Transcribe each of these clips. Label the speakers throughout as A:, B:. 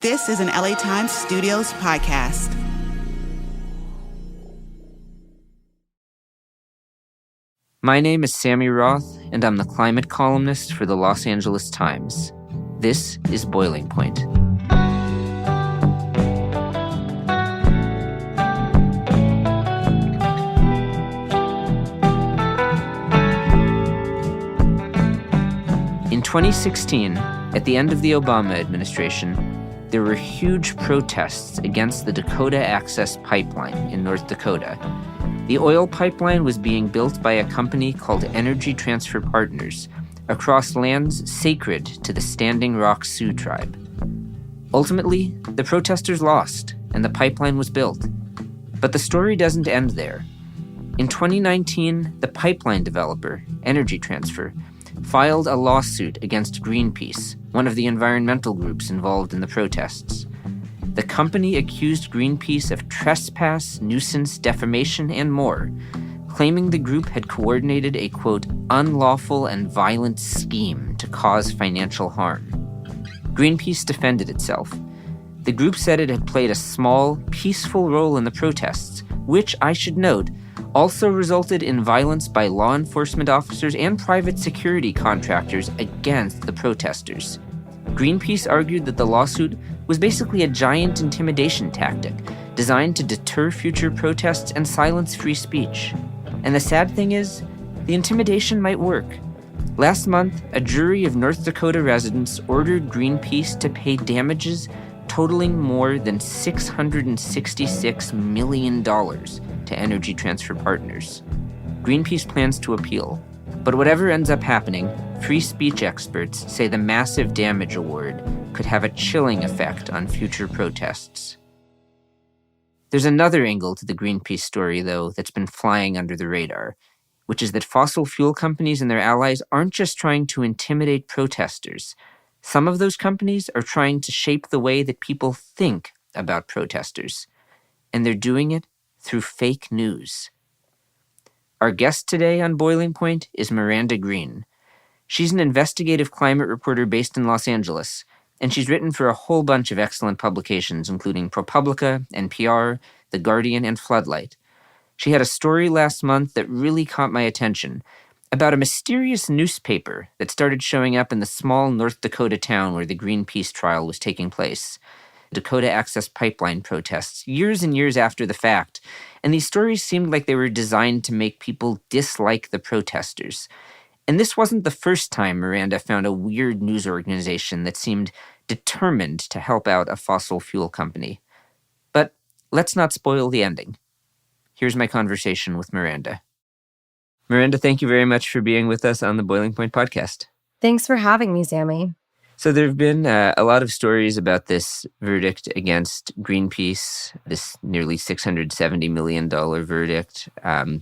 A: This is an LA Times Studios podcast.
B: My name is Sammy Roth, and I'm the climate columnist for the Los Angeles Times. This is Boiling Point. In 2016, at the end of the Obama administration, there were huge protests against the Dakota Access Pipeline in North Dakota. The oil pipeline was being built by a company called Energy Transfer Partners across lands sacred to the Standing Rock Sioux tribe. Ultimately, the protesters lost, and the pipeline was built. But the story doesn't end there. In 2019, the pipeline developer, Energy Transfer, filed a lawsuit against Greenpeace, one of the environmental groups involved in the protests. The company accused Greenpeace of trespass, nuisance, defamation, and more, claiming the group had coordinated a, quote, unlawful and violent scheme to cause financial harm. Greenpeace defended itself. The group said it had played a small, peaceful role in the protests, which, I should note, also resulted in violence by law enforcement officers and private security contractors against the protesters. Greenpeace argued that the lawsuit was basically a giant intimidation tactic designed to deter future protests and silence free speech. And the sad thing is, the intimidation might work. Last month, a jury of North Dakota residents ordered Greenpeace to pay damages totaling more than $666 million to Energy Transfer Partners. Greenpeace plans to appeal. But whatever ends up happening, free speech experts say the massive damage award could have a chilling effect on future protests. There's another angle to the Greenpeace story, though, that's been flying under the radar, which is that fossil fuel companies and their allies aren't just trying to intimidate protesters. Some of those companies are trying to shape the way that people think about protesters, and they're doing it through fake news. Our guest today on Boiling Point is Miranda Green. She's an investigative climate reporter based in Los Angeles, and she's written for a whole bunch of excellent publications, including ProPublica, NPR, The Guardian, and Floodlight. She had a story last month that really caught my attention about a mysterious newspaper that started showing up in the small North Dakota town where the Greenpeace trial was taking place. Dakota Access Pipeline protests, years and years after the fact, and these stories seemed like they were designed to make people dislike the protesters. And this wasn't the first time Miranda found a weird news organization that seemed determined to help out a fossil fuel company. But let's not spoil the ending. Here's my conversation with Miranda. Miranda, thank you very much for being with us on the Boiling Point podcast.
C: Thanks for having me, Sammy.
B: So there have been a lot of stories about this verdict against Greenpeace, this nearly $670 million verdict,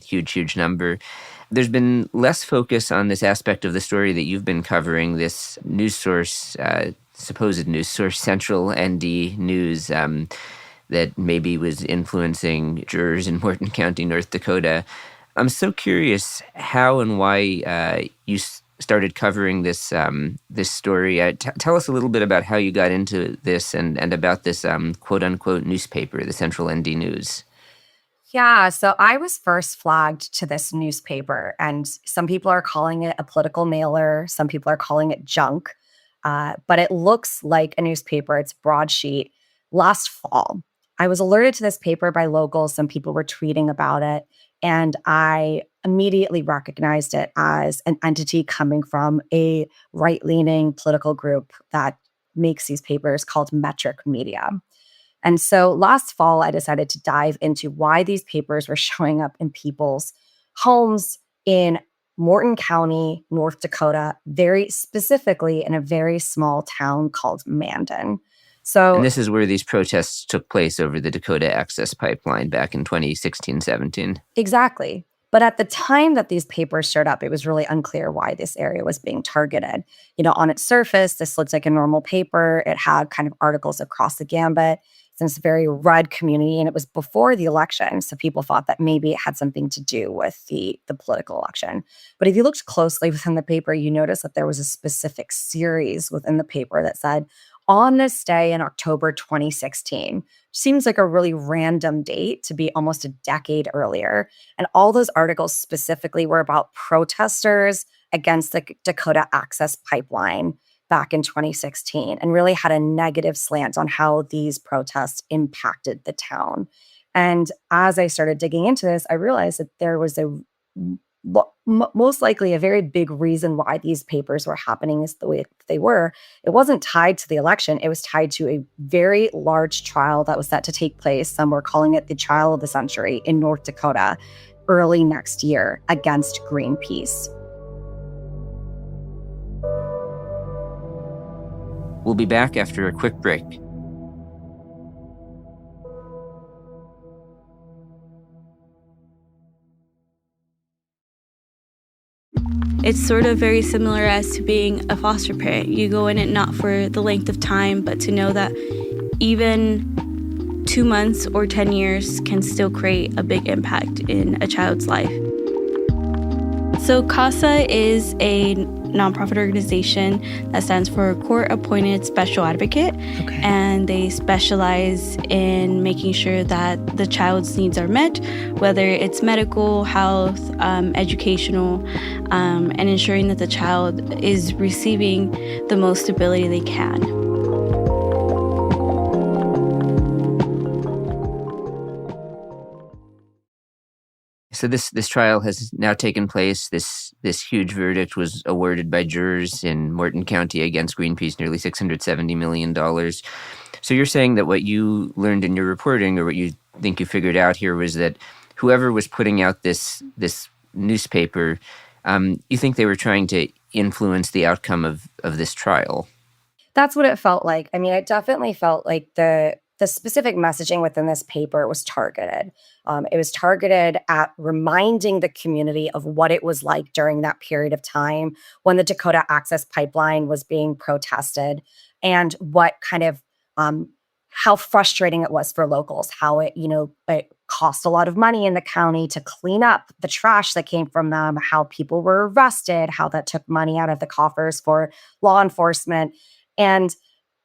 B: huge number. There's been less focus on this aspect of the story that you've been covering, this news source, supposed news source, Central ND News, that maybe was influencing jurors in Morton County, North Dakota. I'm so curious how and why you started covering this this story. Tell us a little bit about how you got into this and about this quote-unquote newspaper, the Central ND News.
C: Yeah, so I was first flagged to this newspaper, and some people are calling it a political mailer. Some people are calling it junk, but it looks like a newspaper. It's broadsheet. Last fall, I was alerted to this paper by locals. Some people were tweeting about it, and I immediately recognized it as an entity coming from a right-leaning political group that makes these papers called Metric Media. And so last fall, I decided to dive into why these papers were showing up in people's homes in Morton County, North Dakota, very specifically in a very small town called Mandan.
B: And this is where these protests took place over the Dakota Access Pipeline back in 2016-17.
C: Exactly. But at the time that these papers showed up, it was really unclear why this area was being targeted. You know, on its surface, this looks like a normal paper. It had kind of articles across the gambit. It's in this very red community, and it was before the election. So people thought that maybe it had something to do with the political election. But if you looked closely within the paper, you notice that there was a specific series within the paper that said, on this day in October 2016. Seems like a really random date to be almost a decade earlier. And all those articles specifically were about protesters against the Dakota Access Pipeline back in 2016 and really had a negative slant on how these protests impacted the town. And as I started digging into this, I realized that there was most likely a very big reason why these papers were happening is the way they were. It wasn't tied to the election. It was tied to a very large trial that was set to take place. Some were calling it the trial of the century in North Dakota early next year against Greenpeace.
B: We'll be back after a quick break.
D: It's sort of very similar as to being a foster parent. You go in it not for the length of time, but to know that even 2 months or 10 years can still create a big impact in a child's life. So CASA is a nonprofit organization that stands for Court-Appointed Special Advocate.
C: Okay.
D: And they specialize in making sure that the child's needs are met, whether it's medical, health, educational, and ensuring that the child is receiving the most stability they can.
B: So this trial has now taken place. This huge verdict was awarded by jurors in Morton County against Greenpeace, nearly $670 million. So you're saying that what you learned in your reporting, or what you think you figured out here, was that whoever was putting out this newspaper, you think they were trying to influence the outcome of this trial?
C: That's what it felt like. I mean, it definitely felt like the specific messaging within this paper was targeted. It was targeted at reminding the community of what it was like during that period of time when the Dakota Access Pipeline was being protested, and what kind of how frustrating it was for locals, how it cost a lot of money in the county to clean up the trash that came from them, how people were arrested, how that took money out of the coffers for law enforcement. And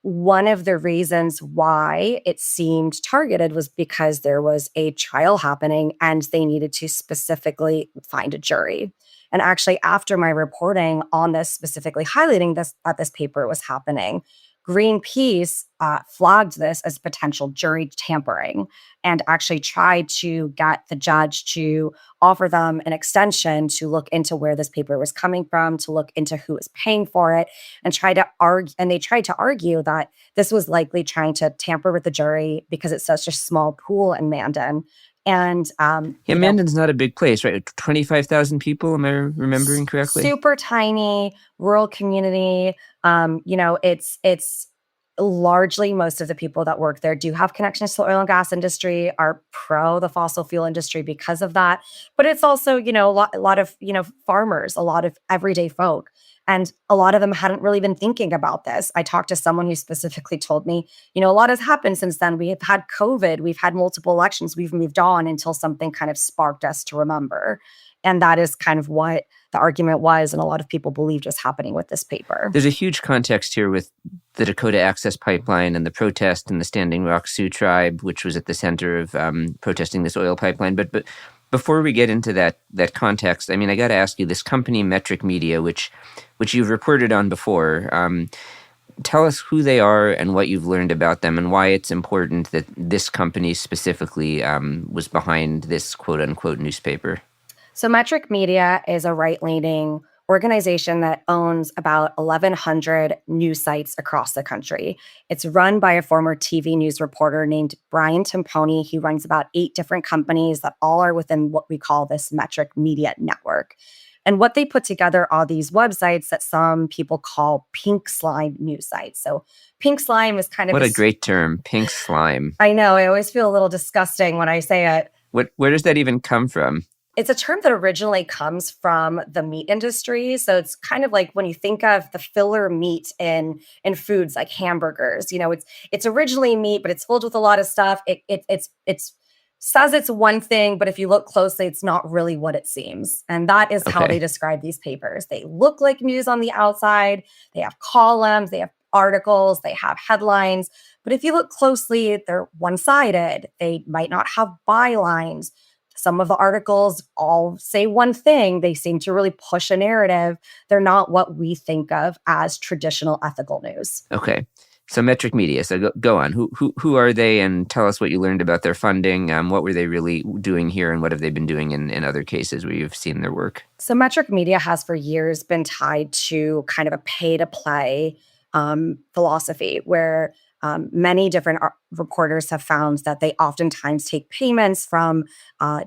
C: one of the reasons why it seemed targeted was because there was a trial happening and they needed to specifically find a jury. And actually, after my reporting on this, specifically highlighting that this paper was happening, Greenpeace flagged this as potential jury tampering and actually tried to get the judge to offer them an extension to look into where this paper was coming from, to look into who was paying for it, and they tried to argue that this was likely trying to tamper with the jury because it's such a small pool in Mandan. And
B: Mandan's not a big place, right? 25,000 people, am I remembering correctly?
C: Super tiny, rural community. It's largely most of the people that work there do have connections to the oil and gas industry, are pro the fossil fuel industry because of that. But it's also, a lot of, farmers, a lot of everyday folk. And a lot of them hadn't really been thinking about this. I talked to someone who specifically told me, a lot has happened since then. We have had COVID. We've had multiple elections. We've moved on until something kind of sparked us to remember. And that is kind of what the argument was, and a lot of people believed was happening with this paper.
B: There's a huge context here with the Dakota Access Pipeline and the protest in the Standing Rock Sioux tribe, which was at the center of protesting this oil pipeline. But before we get into that context, I mean, I got to ask you, this company Metric Media, which you've reported on before, tell us who they are and what you've learned about them, and why it's important that this company specifically was behind this quote-unquote newspaper.
C: So Metric Media is a right-leaning organization that owns about 1,100 news sites across the country. It's run by a former TV news reporter named Brian Timponi. He runs about 8 different companies that all are within what we call this Metric Media network. And what they put together are these websites that some people call pink slime news sites. So pink slime is kind of—
B: What a great term, pink slime.
C: I know, I always feel a little disgusting when I say it.
B: Where does that even come from?
C: It's a term that originally comes from the meat industry. So it's kind of like when you think of the filler meat in foods like hamburgers. It's originally meat, but it's filled with a lot of stuff. It's says it's one thing, but if you look closely, it's not really what it seems. And that is how they describe these papers. They look like news on the outside. They have columns. They have articles, they have headlines. But if you look closely, they're one-sided. They might not have bylines. Some of the articles all say one thing. They seem to really push a narrative. They're not what we think of as traditional ethical news.
B: Okay. So Metric Media. So go on. Who are they, and tell us what you learned about their funding. What were they really doing here, and what have they been doing in other cases where you've seen their work?
C: So Metric Media has for years been tied to kind of a pay-to-play philosophy where many different reporters have found that they oftentimes take payments from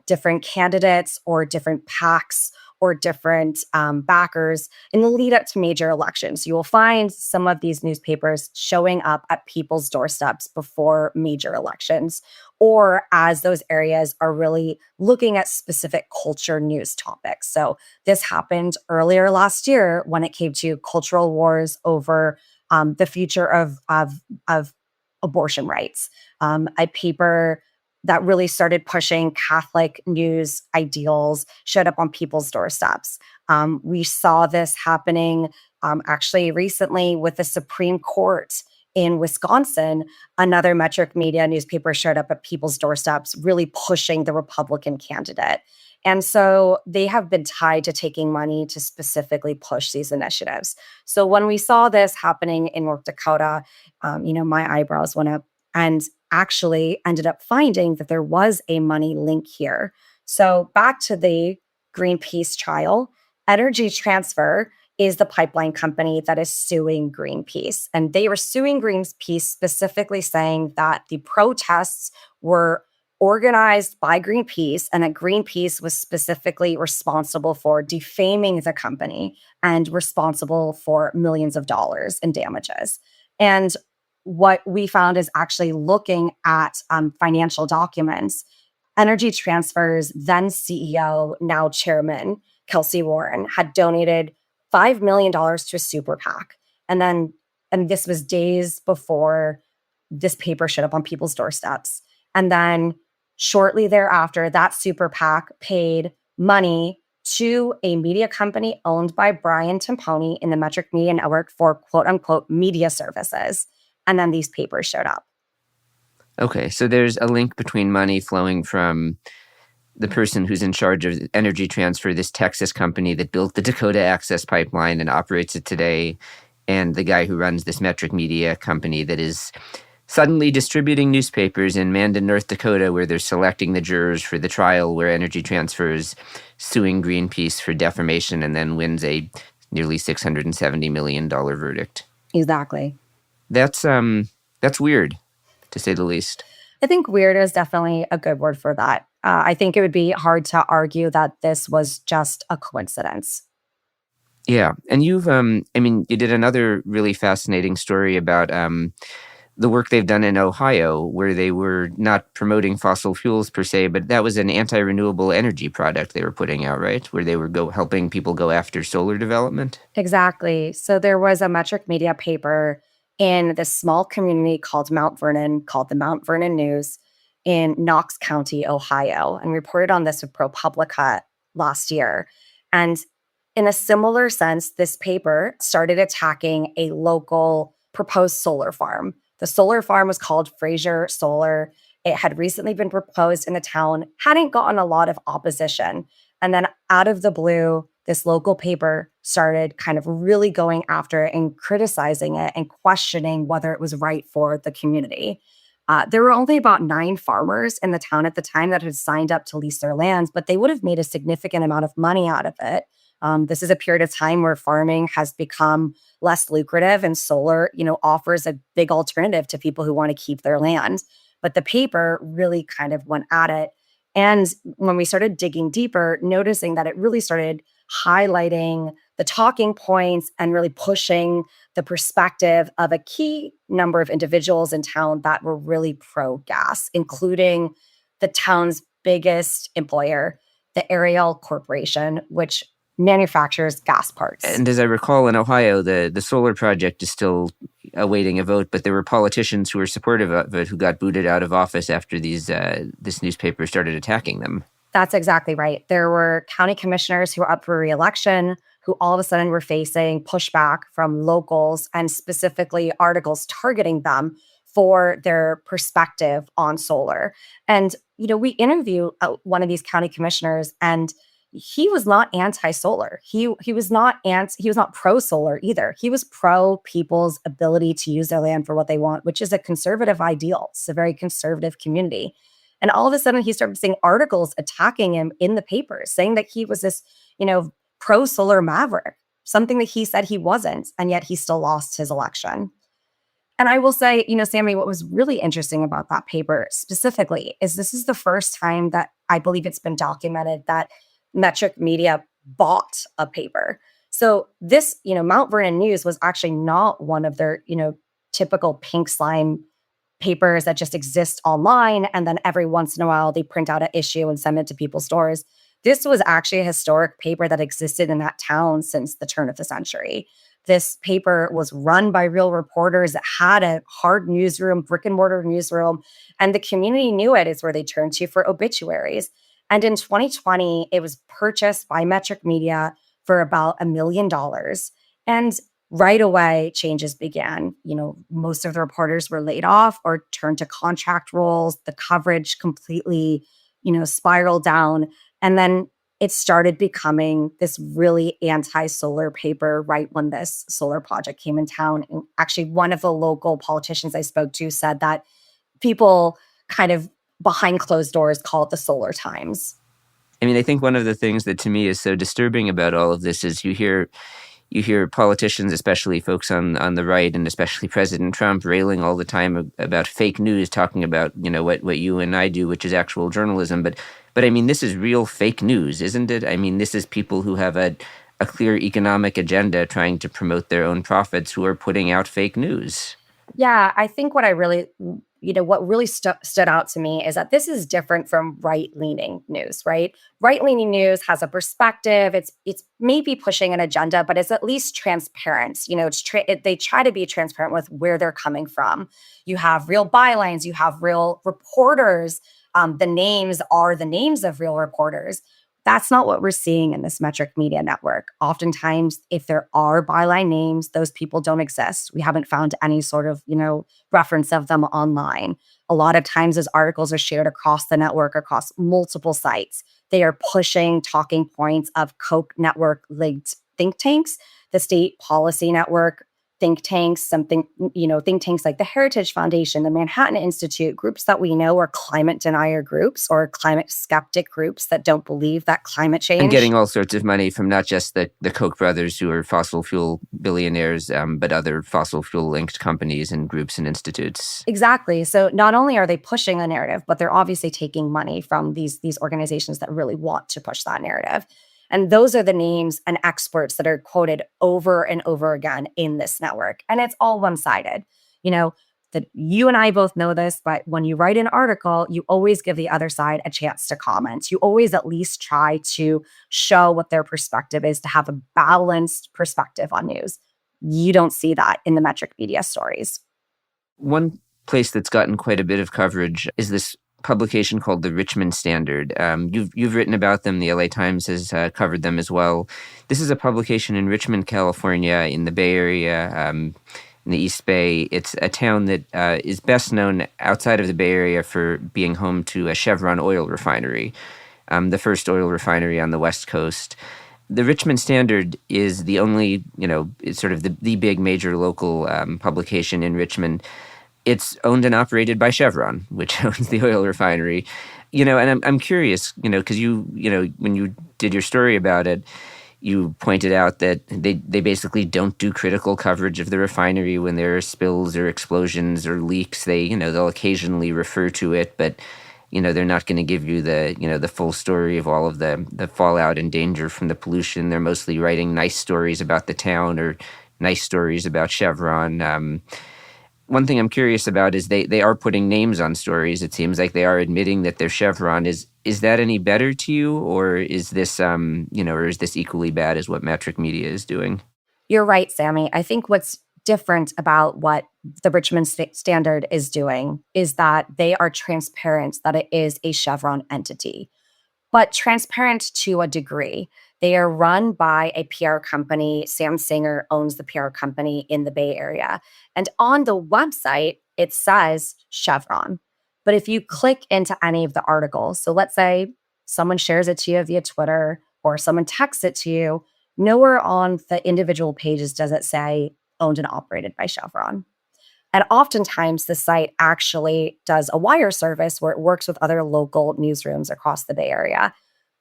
C: different candidates or different PACs or different backers in the lead up to major elections. You will find some of these newspapers showing up at people's doorsteps before major elections, or as those areas are really looking at specific culture news topics. So this happened earlier last year when it came to cultural wars over the future of abortion rights. A paper that really started pushing Catholic news ideals showed up on people's doorsteps. We saw this happening actually recently with the Supreme Court in Wisconsin. Another Metric Media newspaper showed up at people's doorsteps, really pushing the Republican candidate. And so they have been tied to taking money to specifically push these initiatives. So when we saw this happening in North Dakota, my eyebrows went up, and actually ended up finding that there was a money link here. So back to the Greenpeace trial, Energy Transfer is the pipeline company that is suing Greenpeace. And they were suing Greenpeace specifically saying that the protests were organized by Greenpeace and that Greenpeace was specifically responsible for defaming the company and responsible for millions of dollars in damages. And what we found is actually looking at financial documents. Energy Transfer's then CEO, now chairman, Kelsey Warren, had donated $5 million to a super PAC. And this was days before this paper showed up on people's doorsteps. And then shortly thereafter, that super PAC paid money to a media company owned by Brian Timpone in the Metric Media Network for quote unquote media services. And then these papers showed up.
B: Okay, so there's a link between money flowing from the person who's in charge of Energy Transfer, this Texas company that built the Dakota Access Pipeline and operates it today, and the guy who runs this Metric Media company that is suddenly distributing newspapers in Mandan, North Dakota, where they're selecting the jurors for the trial where Energy Transfer is suing Greenpeace for defamation and then wins a nearly $670 million verdict.
C: Exactly.
B: That's weird, to say the least.
C: I think weird is definitely a good word for that. I think it would be hard to argue that this was just a coincidence.
B: Yeah. And you did another really fascinating story about the work they've done in Ohio, where they were not promoting fossil fuels per se, but that was an anti-renewable energy product they were putting out, right? Where they were helping people go after solar development?
C: Exactly. So there was a Metric Media paper in this small community called Mount Vernon, called the Mount Vernon News in Knox County, Ohio, and reported on this with ProPublica last year. And in a similar sense, this paper started attacking a local proposed solar farm. The solar farm was called Fraser Solar. It had recently been proposed in the town, hadn't gotten a lot of opposition. And then out of the blue, this local paper started kind of really going after it and criticizing it and questioning whether it was right for the community. There were only about 9 farmers in the town at the time that had signed up to lease their lands, but they would have made a significant amount of money out of it. This is a period of time where farming has become less lucrative, and solar, offers a big alternative to people who want to keep their land. But the paper really kind of went at it. And when we started digging deeper, noticing that it really started highlighting the talking points and really pushing the perspective of a key number of individuals in town that were really pro-gas, including the town's biggest employer, the Ariel Corporation, which manufactures gas parts.
B: And as I recall, in Ohio, the solar project is still awaiting a vote, but there were politicians who were supportive of it who got booted out of office after this newspaper started attacking them.
C: That's exactly right. There were county commissioners who were up for re-election who all of a sudden were facing pushback from locals and specifically articles targeting them for their perspective on solar. And, we interviewed one of these county commissioners, and he was not anti-solar. He was not pro-solar either. He was pro people's ability to use their land for what they want, which is a conservative ideal. It's a very conservative community. And all of a sudden, he started seeing articles attacking him in the papers, saying that he was this, pro-solar maverick, something that he said he wasn't, and yet he still lost his election. And I will say, Sammy, what was really interesting about that paper specifically is this is the first time that I believe it's been documented that Metric Media bought a paper. So this, Mount Vernon News was actually not one of their, typical pink slime papers that just exist online. And then every once in a while, they print out an issue and send it to people's stores. This was actually a historic paper that existed in that town since the turn of the century. This paper was run by real reporters. It had a hard newsroom, brick and mortar newsroom, and the community knew it is where they turned to for obituaries. And in 2020, it was purchased by Metric Media for about $1 million. And right away, changes began. Most of the reporters were laid off or turned to contract roles. The coverage completely, spiraled down. And then it started becoming this really anti-solar paper right when this solar project came in town. And actually, one of the local politicians I spoke to said that people kind of behind closed doors call it the Solar Times.
B: I mean, I think one of the things that to me is so disturbing about all of this is you hear politicians, especially folks on the right, and especially President Trump, railing all the time about fake news, talking about what you and I do, which is actual journalism. But I mean, this is real fake news, isn't it? I mean, this is people who have a clear economic agenda trying to promote their own profits who are putting out fake news.
C: Yeah, I think what really stood out to me is that this is different from right-leaning news, right? Right-leaning news has a perspective. It's maybe pushing an agenda, but it's at least transparent. They try to be transparent with where they're coming from. You have real bylines. You have real reporters. The names are the names of real reporters. That's not what we're seeing in this Metric Media network. Oftentimes, if there are byline names, those people don't exist. We haven't found any sort of, reference of them online. A lot of times, as articles are shared across the network, across multiple sites, they are pushing talking points of Koch network-linked think tanks, the State Policy Network, think tanks, think tanks like the Heritage Foundation, the Manhattan Institute, groups that we know are climate denier groups or climate skeptic groups that don't believe that climate change.
B: And getting all sorts of money from not just the Koch brothers who are fossil fuel billionaires, but other fossil fuel linked companies and groups and institutes.
C: Exactly. So not only are they pushing a narrative, but they're obviously taking money from these organizations that really want to push that narrative. And those are the names and experts that are quoted over and over again in this network. And it's all one-sided. That you and I both know this, but when you write an article, you always give the other side a chance to comment. You always at least try to show what their perspective is, to have a balanced perspective on news. You don't see that in the Metric Media stories.
B: One place that's gotten quite a bit of coverage is this publication called the Richmond Standard. You've written about them. The LA Times has covered them as well. This is a publication in Richmond, California, in the Bay Area, in the East Bay. It's a town that is best known outside of the Bay Area for being home to a Chevron oil refinery, the first oil refinery on the West Coast. The Richmond Standard is the only, it's sort of the big major local publication in Richmond. It's owned and operated by Chevron, which owns the oil refinery. And I'm curious, because when you did your story about it, you pointed out that they basically don't do critical coverage of the refinery when there are spills or explosions or leaks. They'll occasionally refer to it, but they're not going to give you the full story of all of the fallout and danger from the pollution. They're mostly writing nice stories about the town or nice stories about Chevron. One thing I'm curious about is they are putting names on stories. It seems like they are admitting that they're Chevron. Is that any better to you, or is this or is this equally bad as what Metric Media is doing?
C: You're right, Sammy. I think what's different about what the Richmond Standard is doing is that they are transparent that it is a Chevron entity, but transparent to a degree. They are run by a PR company. Sam Singer owns the PR company in the Bay Area. And on the website, it says Chevron. But if you click into any of the articles, so let's say someone shares it to you via Twitter or someone texts it to you, nowhere on the individual pages does it say owned and operated by Chevron. And oftentimes the site actually does a wire service where it works with other local newsrooms across the Bay Area.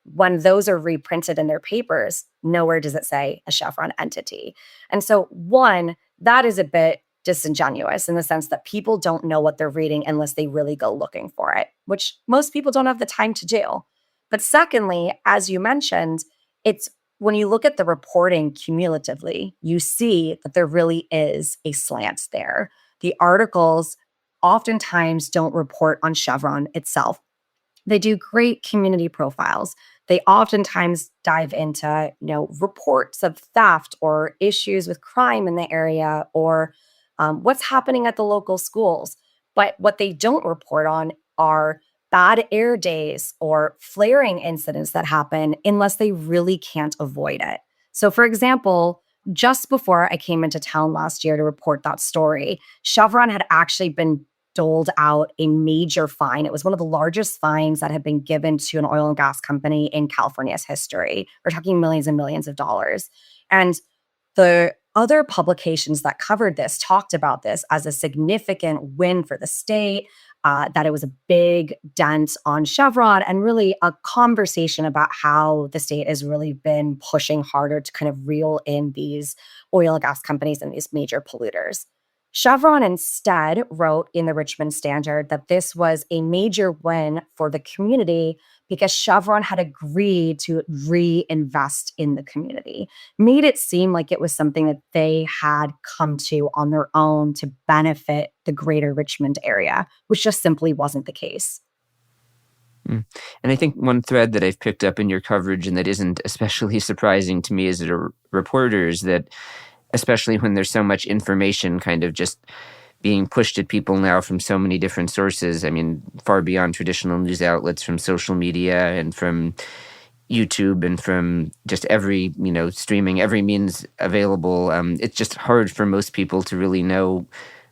C: When those are reprinted in their papers, nowhere does it say a Chevron entity. And so, one, that is a bit disingenuous in the sense that people don't know what they're reading unless they really go looking for it, which most people don't have the time to do. But secondly, as you mentioned, it's when you look at the reporting cumulatively, you see that there really is a slant there. The articles oftentimes don't report on Chevron itself. They do great community profiles. They oftentimes dive into, reports of theft or issues with crime in the area or what's happening at the local schools. But what they don't report on are bad air days or flaring incidents that happen unless they really can't avoid it. So, for example, just before I came into town last year to report that story, Chevron had actually been doled out a major fine. It was one of the largest fines that had been given to an oil and gas company in California's history. We're talking millions and millions of dollars. And the other publications that covered this talked about this as a significant win for the state, that it was a big dent on Chevron, and really a conversation about how the state has really been pushing harder to kind of reel in these oil and gas companies and these major polluters. Chevron instead wrote in the Richmond Standard that this was a major win for the community because Chevron had agreed to reinvest in the community, made it seem like it was something that they had come to on their own to benefit the greater Richmond area, which just simply wasn't the case.
B: And I think one thread that I've picked up in your coverage and that isn't especially surprising to me as a reporter is that especially when there's so much information kind of just being pushed at people now from so many different sources. I mean, far beyond traditional news outlets, from social media and from YouTube and from just every, streaming, every means available. It's just hard for most people to really know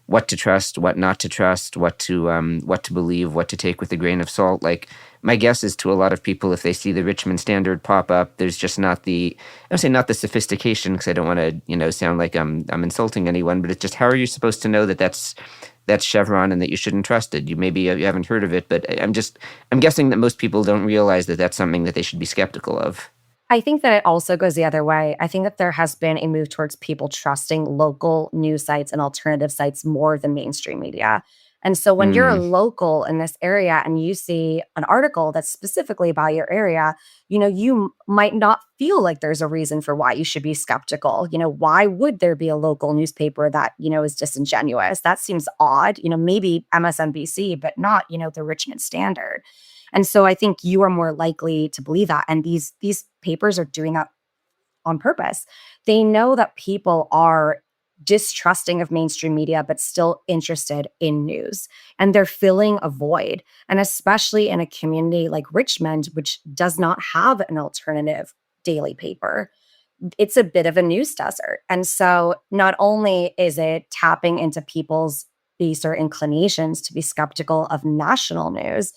B: what to trust, what not to trust, what to believe, what to take with a grain of salt. Like, my guess is to a lot of people, if they see the Richmond Standard pop up, there's just not the sophistication, because I don't want to, sound like I'm insulting anyone, but it's just, how are you supposed to know that that's Chevron and that you shouldn't trust it? You haven't heard of it, but I'm guessing that most people don't realize that that's something that they should be skeptical of.
C: I think that it also goes the other way. I think that there has been a move towards people trusting local news sites and alternative sites more than mainstream media. And so when you're a local in this area and you see an article that's specifically about your area, you might not feel like there's a reason for why you should be skeptical. Why would there be a local newspaper that, is disingenuous? That seems odd. Maybe MSNBC, but not, the Richmond Standard. And so I think you are more likely to believe that. And these papers are doing that on purpose. They know that people are distrusting of mainstream media, but still interested in news. And they're filling a void. And especially in a community like Richmond, which does not have an alternative daily paper, it's a bit of a news desert. And so not only is it tapping into people's baser inclinations to be skeptical of national news,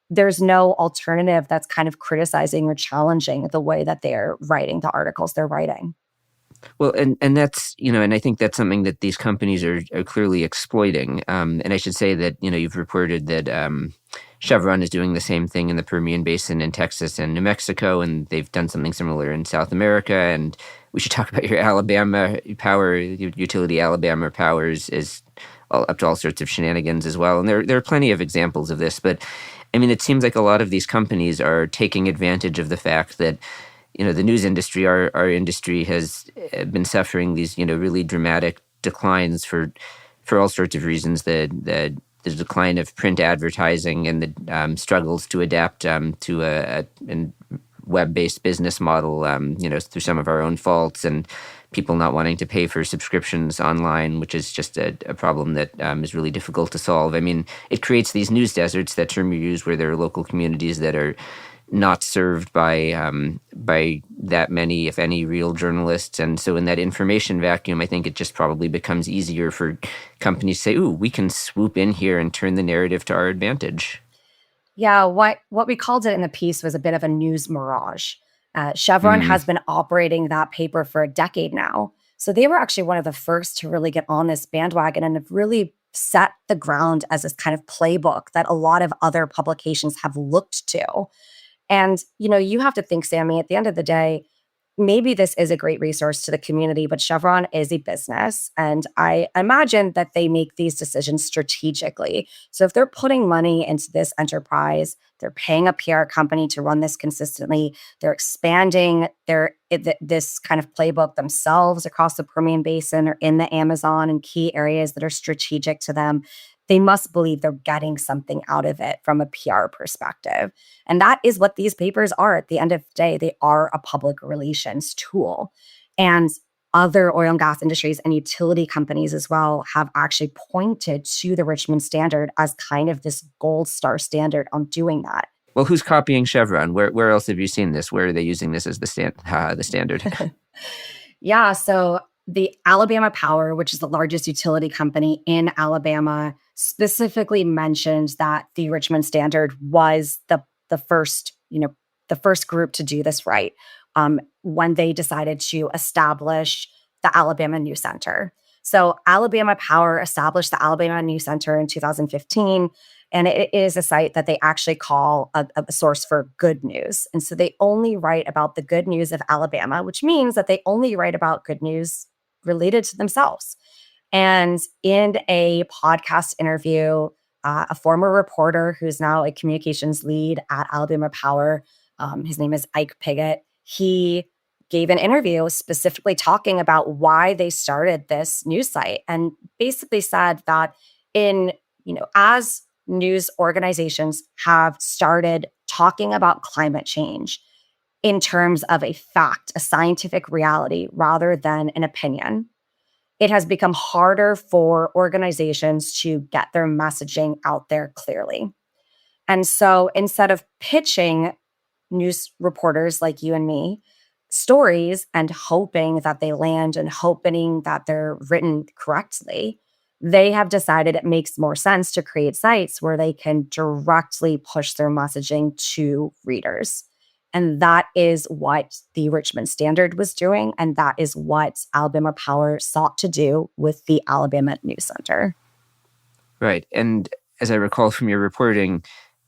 C: there's no alternative that's kind of criticizing or challenging the way that they're writing the articles they're writing.
B: Well, and that's, and I think that's something that these companies are clearly exploiting. And I should say that, you've reported that Chevron is doing the same thing in the Permian Basin in Texas and New Mexico, and they've done something similar in South America. And we should talk about your Alabama power, utility Alabama Powers is up to all sorts of shenanigans as well. And there are plenty of examples of this, but I mean, it seems like a lot of these companies are taking advantage of the fact that, the news industry, our industry, has been suffering these, really dramatic declines for all sorts of reasons. The decline of print advertising and the struggles to adapt to a web-based business model, through some of our own faults, and people not wanting to pay for subscriptions online, which is just a problem that is really difficult to solve. I mean, it creates these news deserts, that term you use, where there are local communities that are not served by that many, if any, real journalists. And so in that information vacuum, I think it just probably becomes easier for companies to say, ooh, we can swoop in here and turn the narrative to our advantage.
C: Yeah, what we called it in the piece was a bit of a news mirage. Chevron has been operating that paper for a decade now. So they were actually one of the first to really get on this bandwagon and have really set the ground as this kind of playbook that a lot of other publications have looked to. And, you have to think, Sammy, at the end of the day, maybe this is a great resource to the community, but Chevron is a business. And I imagine that they make these decisions strategically. So if they're putting money into this enterprise, they're paying a PR company to run this consistently, they're expanding this kind of playbook themselves across the Permian Basin or in the Amazon and key areas that are strategic to them. They must believe they're getting something out of it from a PR perspective. And that is what these papers are at the end of the day. They are a public relations tool. And other oil and gas industries and utility companies as well have actually pointed to the Richmond Standard as kind of this gold star standard on doing that.
B: Well, who's copying Chevron? Where else have you seen this? Where are they using this as the standard?
C: Yeah, so the Alabama Power, which is the largest utility company in Alabama, specifically mentioned that the Richmond Standard was the first group to do this right when they decided to establish the Alabama News Center. So Alabama Power established the Alabama News Center in 2015, and it is a site that they actually call a source for good news. And so they only write about the good news of Alabama, which means that they only write about good news related to themselves. And in a podcast interview, a former reporter who's now a communications lead at Alabama Power, his name is Ike Piggott, he gave an interview specifically talking about why they started this news site and basically said that as news organizations have started talking about climate change in terms of a fact, a scientific reality, rather than an opinion, it has become harder for organizations to get their messaging out there clearly. And so instead of pitching news reporters like you and me stories and hoping that they land and hoping that they're written correctly, they have decided it makes more sense to create sites where they can directly push their messaging to readers. And that is what the Richmond Standard was doing. And that is what Alabama Power sought to do with the Alabama News Center.
B: Right. And as I recall from your reporting,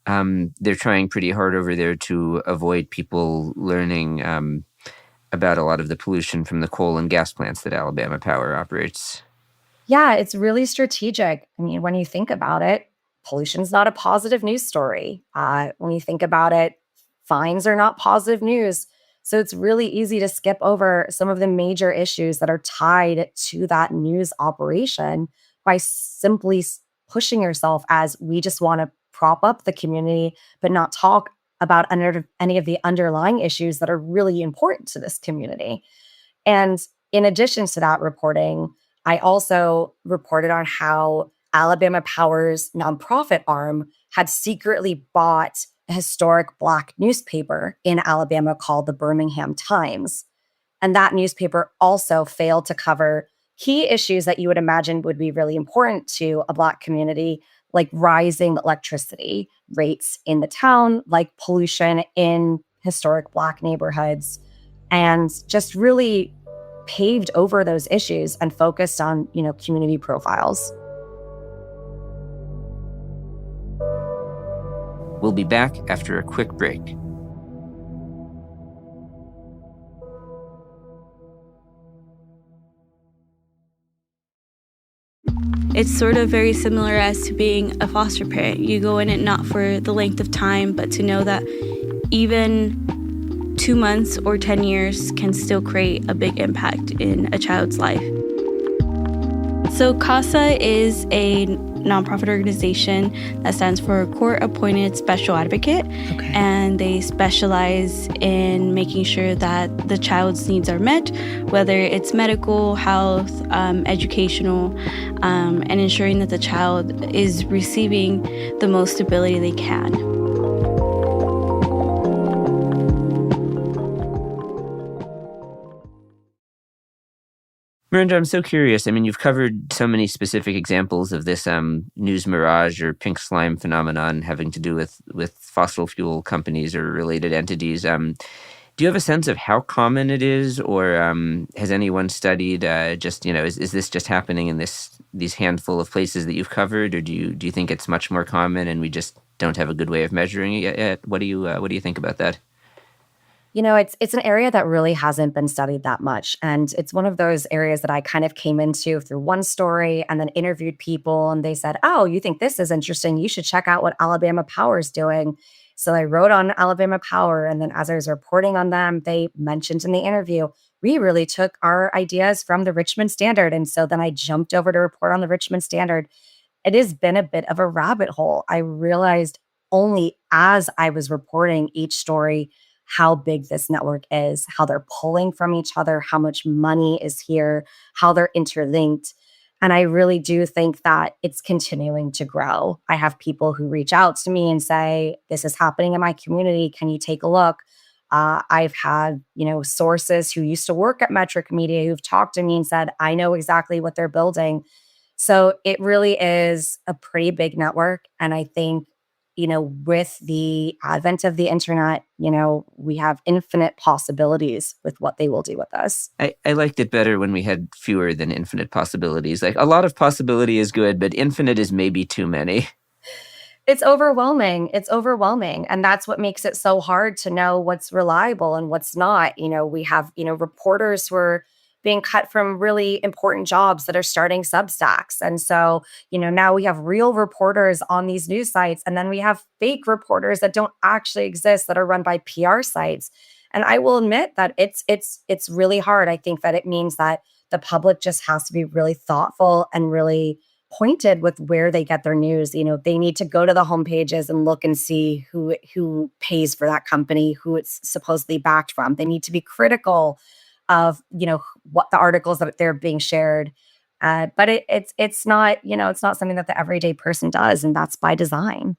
B: they're trying pretty hard over there to avoid people learning about a lot of the pollution from the coal and gas plants that Alabama Power operates.
C: Yeah, it's really strategic. I mean, when you think about it, pollution's not a positive news story. When you think about it, fines are not positive news. So it's really easy to skip over some of the major issues that are tied to that news operation by simply pushing yourself as we just want to prop up the community, but not talk about any of the underlying issues that are really important to this community. And in addition to that reporting, I also reported on how Alabama Power's nonprofit arm had secretly bought a historic Black newspaper in Alabama called the Birmingham Times. And that newspaper also failed to cover key issues that you would imagine would be really important to a Black community, like rising electricity rates in the town, like pollution in historic Black neighborhoods, and just really paved over those issues and focused on, community profiles.
B: We'll be back after a quick break.
D: It's sort of very similar as to being a foster parent. You go in it not for the length of time, but to know that even 2 months or 10 years can still create a big impact in a child's life. So CASA is a nonprofit organization that stands for Court-Appointed Special Advocate, and they specialize in making sure that the child's needs are met, whether it's medical, health, educational, and ensuring that the child is receiving the most stability they can.
B: Miranda, I'm so curious. I mean, you've covered so many specific examples of this news mirage or pink slime phenomenon having to do with fossil fuel companies or related entities. Do you have a sense of how common it is, or has anyone studied just, is this just happening in these handful of places that you've covered, or do you think it's much more common and we just don't have a good way of measuring it yet? What do you think about that?
C: It's an area that really hasn't been studied that much. And it's one of those areas that I kind of came into through one story and then interviewed people and they said, "Oh, you think this is interesting? You should check out what Alabama Power is doing." So I wrote on Alabama Power. And then as I was reporting on them, they mentioned in the interview, we really took our ideas from the Richmond Standard. And so then I jumped over to report on the Richmond Standard. It has been a bit of a rabbit hole. I realized only as I was reporting each story how big this network is, how they're pulling from each other, how much money is here, how they're interlinked. And I really do think that it's continuing to grow. I have people who reach out to me and say, "This is happening in my community. Can you take a look?" I've had, sources who used to work at Metric Media who've talked to me and said, "I know exactly what they're building." So it really is a pretty big network. And I think, with the advent of the internet, we have infinite possibilities with what they will do with us.
B: I liked it better when we had fewer than infinite possibilities. Like, a lot of possibility is good, but infinite is maybe too many.
C: It's overwhelming. It's overwhelming. And that's what makes it so hard to know what's reliable and what's not. We have, reporters who are being cut from really important jobs that are starting Substacks. And so, now we have real reporters on these news sites, and then we have fake reporters that don't actually exist that are run by PR sites. And I will admit that it's really hard. I think that it means that the public just has to be really thoughtful and really pointed with where they get their news. They need to go to the homepages and look and see who pays for that company, who it's supposedly backed from. They need to be critical of what the articles that they're being shared, but it's not it's not something that the everyday person does, and that's by design.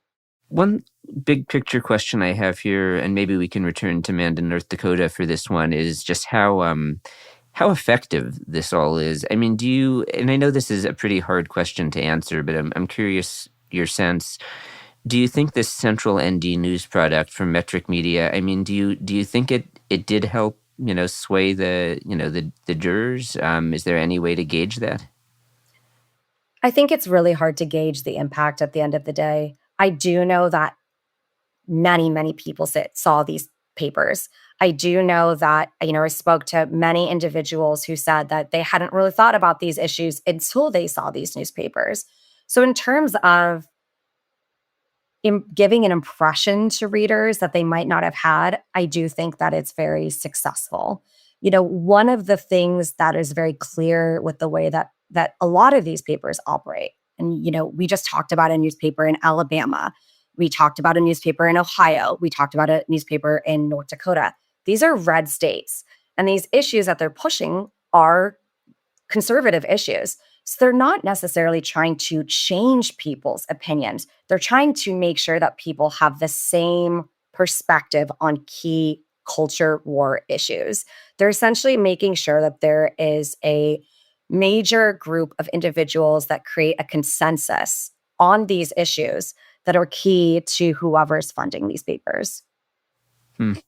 B: One big picture question I have here, and maybe we can return to Miranda, North Dakota for this one, is just how effective this all is. I mean, and I know this is a pretty hard question to answer, but I'm curious your sense. Do you think this central ND news product from Metric Media, I mean, do you think it did help sway the jurors? Is there any way to gauge that?
C: I think it's really hard to gauge the impact at the end of the day. I do know that many, many people saw these papers. I do know that, I spoke to many individuals who said that they hadn't really thought about these issues until they saw these newspapers. So in terms of giving an impression to readers that they might not have had, I do think that it's very successful. One of the things that is very clear with the way that a lot of these papers operate, and we just talked about a newspaper in Alabama, we talked about a newspaper in Ohio, we talked about a newspaper in North Dakota. These are red states, and these issues that they're pushing are conservative issues. So they're not necessarily trying to change people's opinions. They're trying to make sure that people have the same perspective on key culture war issues. They're essentially making sure that there is a major group of individuals that create a consensus on these issues that are key to whoever's funding these papers.
B: And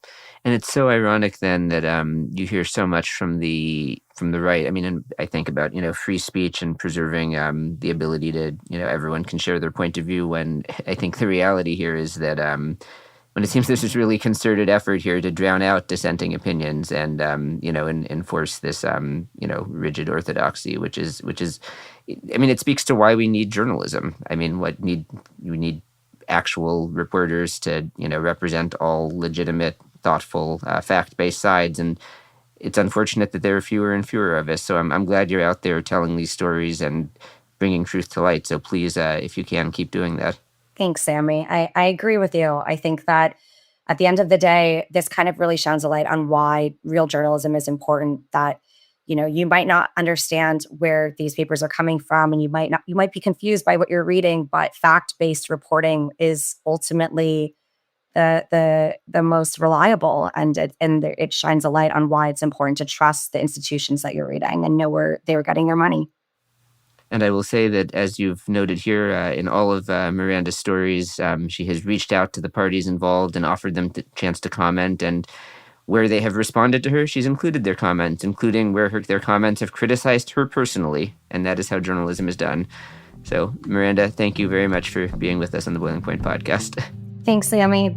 B: it's so ironic then that you hear so much from the right. I mean, and I think about free speech and preserving the ability to everyone can share their point of view. When I think the reality here is that when it seems there's this really concerted effort here to drown out dissenting opinions and enforce this rigid orthodoxy, which is I mean, it speaks to why we need journalism. I mean, we need actual reporters to represent all legitimate, thoughtful, fact-based sides, and it's unfortunate that there are fewer and fewer of us. So I'm glad you're out there telling these stories and bringing truth to light. So please, if you can, keep doing that.
C: Thanks, Sammy. I agree with you. I think that at the end of the day, this kind of really shines a light on why real journalism is important. That you might not understand where these papers are coming from, and you might be confused by what you're reading, but fact-based reporting is ultimately the most reliable, and it shines a light on why it's important to trust the institutions that you're reading and know where they were getting their money.
B: And I will say that, as you've noted here, in all of Miranda's stories, she has reached out to the parties involved and offered them the chance to comment. And where they have responded to her, she's included their comments, including where their comments have criticized her personally. And that is how journalism is done. So, Miranda, thank you very much for being with us on the Boiling Point podcast.
C: Thanks, Sammy.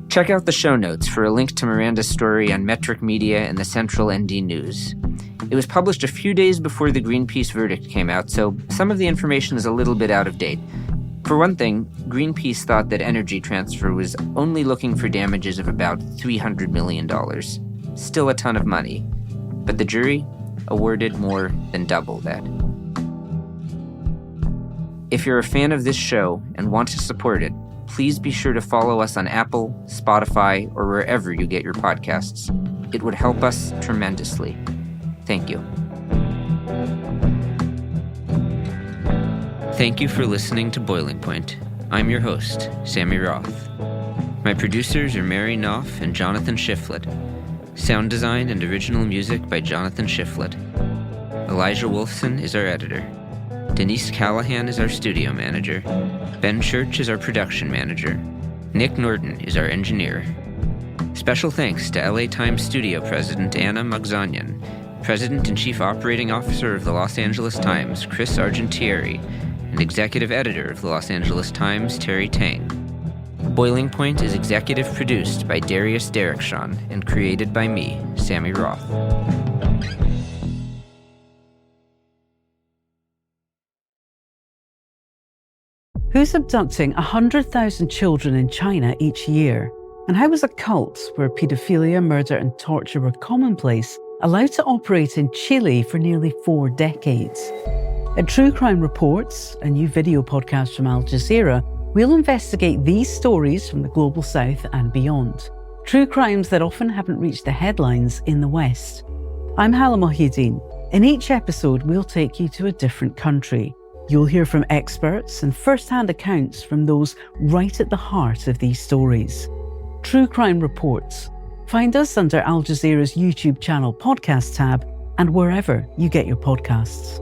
B: Check out the show notes for a link to Miranda's story on Metric Media and the Central ND News. It was published a few days before the Greenpeace verdict came out, so some of the information is a little bit out of date. For one thing, Greenpeace thought that Energy Transfer was only looking for damages of about $300 million. Still a ton of money. But the jury awarded more than double that. If you're a fan of this show and want to support it, please be sure to follow us on Apple, Spotify, or wherever you get your podcasts. It would help us tremendously. Thank you. Thank you for listening to Boiling Point. I'm your host, Sammy Roth. My producers are Mary Knopf and Jonathan Shiflett. Sound design and original music by Jonathan Shiflett. Elijah Wolfson is our editor. Denise Callahan is our studio manager. Ben Church is our production manager. Nick Norton is our engineer. Special thanks to LA Times studio president Anna Magzanian, president and chief operating officer of the Los Angeles Times, Chris Argentieri, and executive editor of the Los Angeles Times, Terry Tang. Boiling Point is executive produced by Darius Derrickson and created by me, Sammy Roth.
E: Who's abducting 100,000 children in China each year? And how was a cult where paedophilia, murder and torture were commonplace allowed to operate in Chile for nearly 4 decades? At True Crime Reports, a new video podcast from Al Jazeera, we'll investigate these stories from the Global South and beyond. True crimes that often haven't reached the headlines in the West. I'm Hala Mohieddin. In each episode, we'll take you to a different country. You'll hear from experts and first-hand accounts from those right at the heart of these stories. True Crime Reports. Find us under Al Jazeera's YouTube channel podcast tab and wherever you get your podcasts.